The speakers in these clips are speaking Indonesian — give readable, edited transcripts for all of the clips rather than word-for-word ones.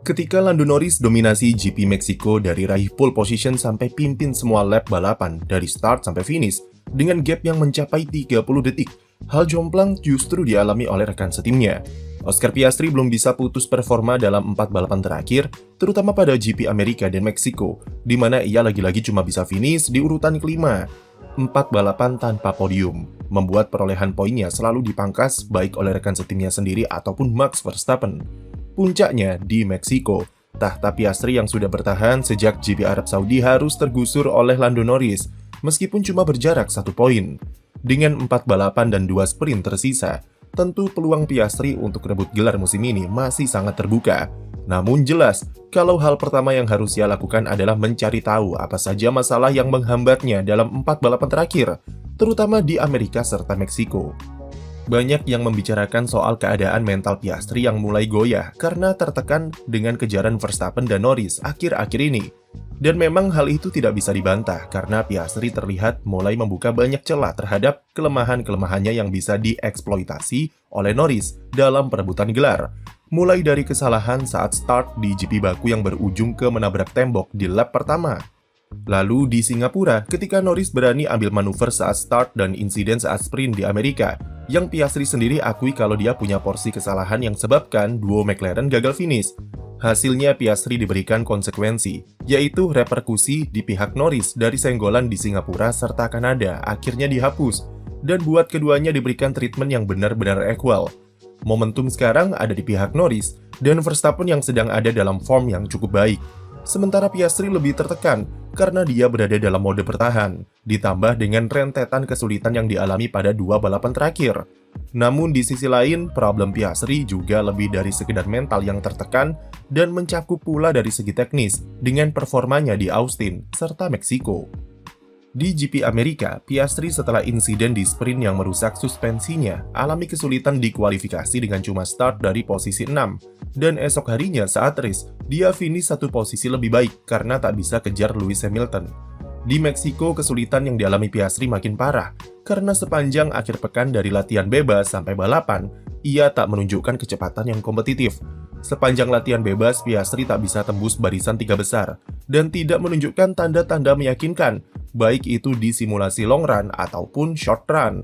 Ketika Lando Norris dominasi GP Meksiko dari raih pole position sampai pimpin semua lap balapan dari start sampai finish dengan gap yang mencapai 30 detik, hal jomplang justru dialami oleh rekan setimnya. Oscar Piastri belum bisa putus performa dalam 4 balapan terakhir, terutama pada GP Amerika dan Meksiko, di mana ia lagi-lagi cuma bisa finish di urutan kelima. 4 balapan tanpa podium, membuat perolehan poinnya selalu dipangkas baik oleh rekan setimnya sendiri ataupun Max Verstappen. Puncaknya di Meksiko, tahta Piastri yang sudah bertahan sejak GP Arab Saudi harus tergusur oleh Lando Norris, meskipun cuma berjarak 1 poin. Dengan 4 balapan dan 2 sprint tersisa, tentu peluang Piastri untuk rebut gelar musim ini masih sangat terbuka. Namun jelas, kalau hal pertama yang harus ia lakukan adalah mencari tahu apa saja masalah yang menghambatnya dalam 4 balapan terakhir, terutama di Amerika serta Meksiko. Banyak yang membicarakan soal keadaan mental Piastri yang mulai goyah karena tertekan dengan kejaran Verstappen dan Norris akhir-akhir ini. Dan memang hal itu tidak bisa dibantah karena Piastri terlihat mulai membuka banyak celah terhadap kelemahan-kelemahannya yang bisa dieksploitasi oleh Norris dalam perebutan gelar. Mulai dari kesalahan saat start di GP Baku yang berujung ke menabrak tembok di lap pertama. Lalu di Singapura, ketika Norris berani ambil manuver saat start dan insiden saat sprint di Amerika, yang Piastri sendiri akui kalau dia punya porsi kesalahan yang sebabkan duo McLaren gagal finish. Hasilnya Piastri diberikan konsekuensi, yaitu reperkusi di pihak Norris dari senggolan di Singapura serta Kanada akhirnya dihapus, dan buat keduanya diberikan treatment yang benar-benar equal. Momentum sekarang ada di pihak Norris, dan Verstappen yang sedang ada dalam form yang cukup baik. Sementara Piastri lebih tertekan karena dia berada dalam mode bertahan, ditambah dengan rentetan kesulitan yang dialami pada 2 balapan terakhir. Namun di sisi lain, problem Piastri juga lebih dari sekedar mental yang tertekan dan mencakup pula dari segi teknis dengan performanya di Austin serta Meksiko. Di GP Amerika, Piastri setelah insiden di sprint yang merusak suspensinya, alami kesulitan di kualifikasi dengan cuma start dari posisi 6. Dan esok harinya saat race, dia finish 1 posisi lebih baik karena tak bisa kejar Lewis Hamilton. Di Meksiko, kesulitan yang dialami Piastri makin parah, karena sepanjang akhir pekan dari latihan bebas sampai balapan, ia tak menunjukkan kecepatan yang kompetitif. Sepanjang latihan bebas, Piastri tak bisa tembus barisan 3 besar, dan tidak menunjukkan tanda-tanda meyakinkan, baik itu di simulasi long run ataupun short run.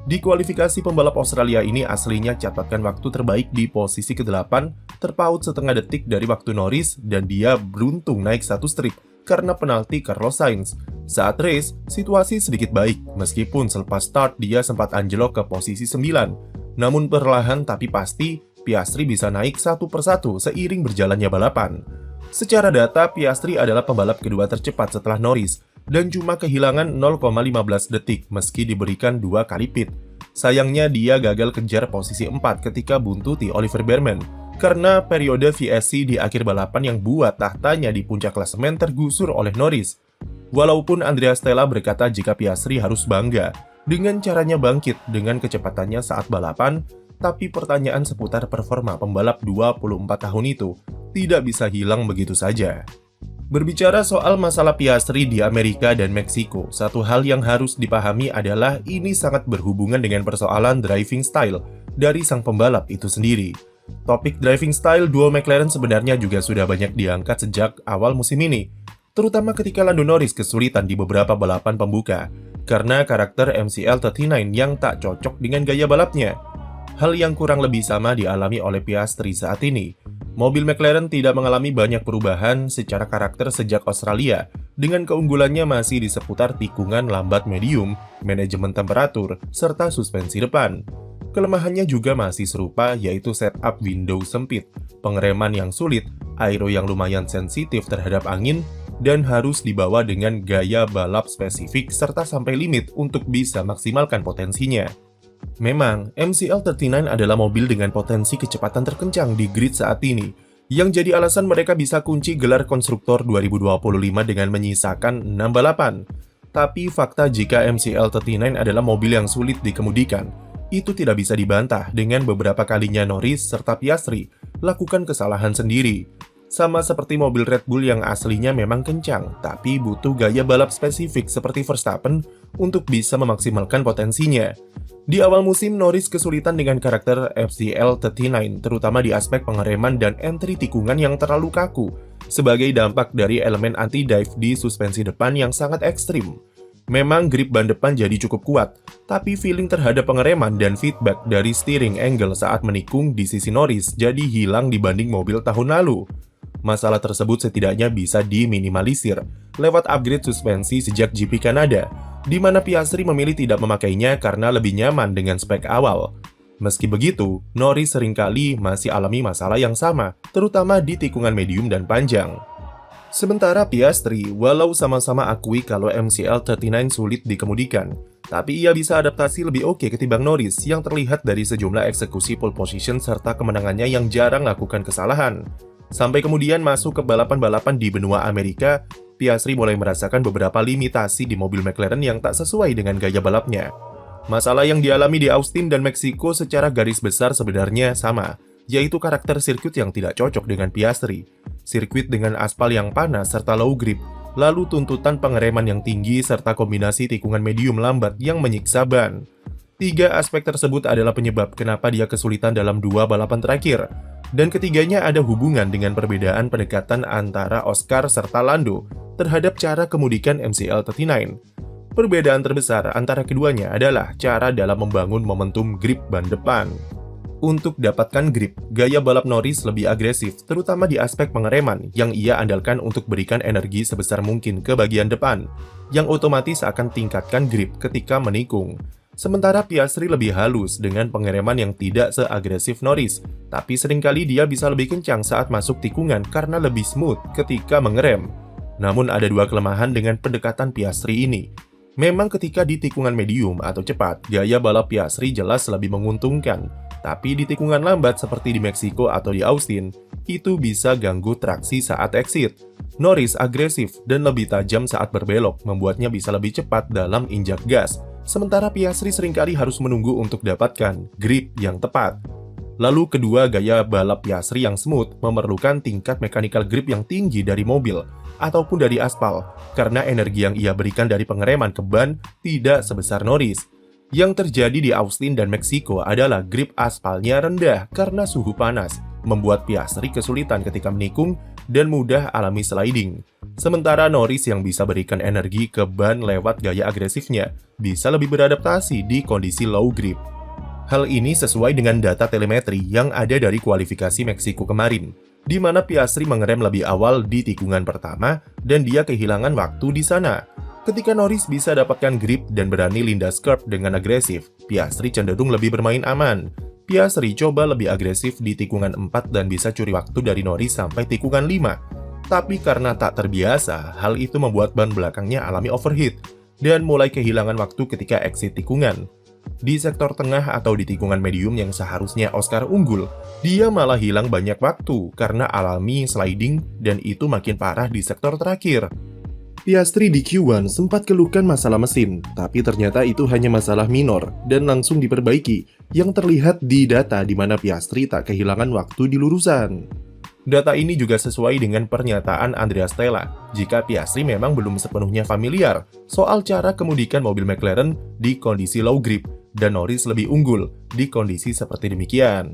Di kualifikasi pembalap Australia ini aslinya catatkan waktu terbaik di posisi ke-8, terpaut setengah detik dari waktu Norris, dan dia beruntung naik 1 strip karena penalti Carlos Sainz. Saat race, situasi sedikit baik, meskipun selepas start dia sempat anjlok ke posisi 9. Namun perlahan tapi pasti, Piastri bisa naik satu persatu seiring berjalannya balapan. Secara data, Piastri adalah pembalap kedua tercepat setelah Norris, dan cuma kehilangan 0,15 detik meski diberikan 2 kali pit. Sayangnya dia gagal kejar posisi 4 ketika buntuti Oliver Bearman, karena periode VSC di akhir balapan yang buat tahtanya di puncak klasemen tergusur oleh Norris. Walaupun Andrea Stella berkata jika Piastri harus bangga dengan caranya bangkit dengan kecepatannya saat balapan, tapi pertanyaan seputar performa pembalap 24 tahun itu tidak bisa hilang begitu saja. Berbicara soal masalah Piastri di Amerika dan Meksiko, satu hal yang harus dipahami adalah ini sangat berhubungan dengan persoalan driving style dari sang pembalap itu sendiri. Topik driving style duo McLaren sebenarnya juga sudah banyak diangkat sejak awal musim ini, terutama ketika Lando Norris kesulitan di beberapa balapan pembuka, karena karakter MCL39 yang tak cocok dengan gaya balapnya. Hal yang kurang lebih sama dialami oleh Piastri saat ini. Mobil McLaren tidak mengalami banyak perubahan secara karakter sejak Australia, dengan keunggulannya masih di seputar tikungan lambat medium, manajemen temperatur, serta suspensi depan. Kelemahannya juga masih serupa, yaitu setup window sempit, pengereman yang sulit, aero yang lumayan sensitif terhadap angin, dan harus dibawa dengan gaya balap spesifik serta sampai limit untuk bisa maksimalkan potensinya. Memang, MCL39 adalah mobil dengan potensi kecepatan terkencang di grid saat ini, yang jadi alasan mereka bisa kunci gelar konstruktor 2025 dengan menyisakan 6 balapan. Tapi fakta jika MCL39 adalah mobil yang sulit dikemudikan, itu tidak bisa dibantah dengan beberapa kalinya Norris serta Piastri lakukan kesalahan sendiri. Sama seperti mobil Red Bull yang aslinya memang kencang, tapi butuh gaya balap spesifik seperti Verstappen untuk bisa memaksimalkan potensinya. Di awal musim, Norris kesulitan dengan karakter FCL39, terutama di aspek pengereman dan entry tikungan yang terlalu kaku, sebagai dampak dari elemen anti-dive di suspensi depan yang sangat ekstrim. Memang grip ban depan jadi cukup kuat, tapi feeling terhadap pengereman dan feedback dari steering angle saat menikung di sisi Norris jadi hilang dibanding mobil tahun lalu. Masalah tersebut setidaknya bisa diminimalisir lewat upgrade suspensi sejak GP Kanada, di mana Piastri memilih tidak memakainya karena lebih nyaman dengan spek awal. Meski begitu, Norris seringkali masih alami masalah yang sama, terutama di tikungan medium dan panjang. Sementara Piastri, walau sama-sama akui kalau MCL39 sulit dikemudikan, tapi ia bisa adaptasi lebih oke ketimbang Norris yang terlihat dari sejumlah eksekusi pole position serta kemenangannya yang jarang lakukan kesalahan. Sampai kemudian masuk ke balapan-balapan di benua Amerika, Piastri mulai merasakan beberapa limitasi di mobil McLaren yang tak sesuai dengan gaya balapnya. Masalah yang dialami di Austin dan Meksiko secara garis besar sebenarnya sama, yaitu karakter sirkuit yang tidak cocok dengan Piastri, sirkuit dengan aspal yang panas serta low grip, lalu tuntutan pengereman yang tinggi serta kombinasi tikungan medium lambat yang menyiksa ban. Tiga aspek tersebut adalah penyebab kenapa dia kesulitan dalam dua balapan terakhir, dan ketiganya ada hubungan dengan perbedaan pendekatan antara Oscar serta Lando terhadap cara kemudikan MCL39. Perbedaan terbesar antara keduanya adalah cara dalam membangun momentum grip ban depan. Untuk dapatkan grip, gaya balap Norris lebih agresif, terutama di aspek pengereman yang ia andalkan untuk berikan energi sebesar mungkin ke bagian depan, yang otomatis akan tingkatkan grip ketika menikung. Sementara Piastri lebih halus dengan pengereman yang tidak seagresif Norris, tapi seringkali dia bisa lebih kencang saat masuk tikungan karena lebih smooth ketika mengerem. Namun ada dua kelemahan dengan pendekatan Piastri ini. Memang ketika di tikungan medium atau cepat, gaya balap Piastri jelas lebih menguntungkan. Tapi di tikungan lambat seperti di Meksiko atau di Austin, itu bisa ganggu traksi saat exit. Norris agresif dan lebih tajam saat berbelok, membuatnya bisa lebih cepat dalam injak gas. Sementara Piastri seringkali harus menunggu untuk dapatkan grip yang tepat. Lalu kedua, gaya balap Piastri yang smooth memerlukan tingkat mechanical grip yang tinggi dari mobil ataupun dari aspal, karena energi yang ia berikan dari pengereman ke ban tidak sebesar Norris. Yang terjadi di Austin dan Meksiko adalah grip aspalnya rendah karena suhu panas, membuat Piastri kesulitan ketika menikung dan mudah alami sliding. Sementara Norris yang bisa berikan energi ke ban lewat gaya agresifnya, bisa lebih beradaptasi di kondisi low grip. Hal ini sesuai dengan data telemetri yang ada dari kualifikasi Meksiko kemarin, di mana Piastri mengerem lebih awal di tikungan pertama dan dia kehilangan waktu di sana. Ketika Norris bisa dapatkan grip dan berani lindas curb dengan agresif, Piastri cenderung lebih bermain aman. Piastri coba lebih agresif di tikungan 4 dan bisa curi waktu dari Norris sampai tikungan 5. Tapi karena tak terbiasa, hal itu membuat ban belakangnya alami overheat dan mulai kehilangan waktu ketika exit tikungan. Di sektor tengah atau di tikungan medium yang seharusnya Oscar unggul, dia malah hilang banyak waktu karena alami sliding dan itu makin parah di sektor terakhir. Piastri di Q1 sempat keluhkan masalah mesin, tapi ternyata itu hanya masalah minor dan langsung diperbaiki, yang terlihat di data di mana Piastri tak kehilangan waktu di lurusan. Data ini juga sesuai dengan pernyataan Andrea Stella, jika Piastri memang belum sepenuhnya familiar soal cara kemudikan mobil McLaren di kondisi low grip, dan Norris lebih unggul di kondisi seperti demikian.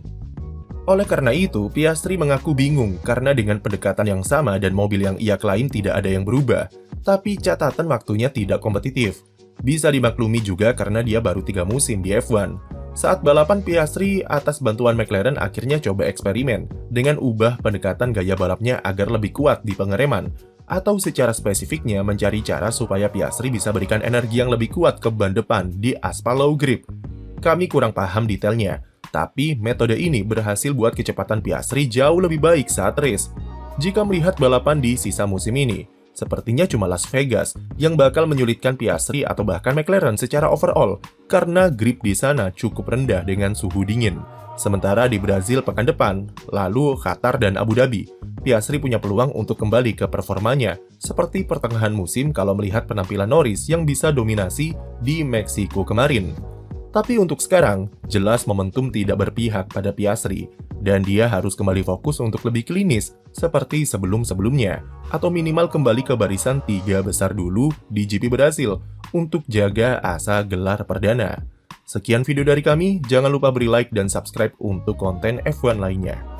Oleh karena itu, Piastri mengaku bingung karena dengan pendekatan yang sama dan mobil yang ia klaim tidak ada yang berubah, tapi catatan waktunya tidak kompetitif. Bisa dimaklumi juga karena dia baru 3 musim di F1. Saat balapan, Piastri atas bantuan McLaren akhirnya coba eksperimen dengan ubah pendekatan gaya balapnya agar lebih kuat di pengereman, atau secara spesifiknya mencari cara supaya Piastri bisa berikan energi yang lebih kuat ke ban depan di aspal low grip. Kami kurang paham detailnya, tapi metode ini berhasil buat kecepatan Piastri jauh lebih baik saat race. Jika melihat balapan di sisa musim ini, sepertinya cuma Las Vegas yang bakal menyulitkan Piastri atau bahkan McLaren secara overall karena grip di sana cukup rendah dengan suhu dingin. Sementara di Brazil pekan depan, lalu Qatar dan Abu Dhabi, Piastri punya peluang untuk kembali ke performanya seperti pertengahan musim kalau melihat penampilan Norris yang bisa dominasi di Meksiko kemarin. Tapi untuk sekarang, jelas momentum tidak berpihak pada Piastri, dan dia harus kembali fokus untuk lebih klinis seperti sebelum-sebelumnya, atau minimal kembali ke barisan 3 besar dulu di GP Brasil untuk jaga asa gelar perdana. Sekian video dari kami, jangan lupa beri like dan subscribe untuk konten F1 lainnya.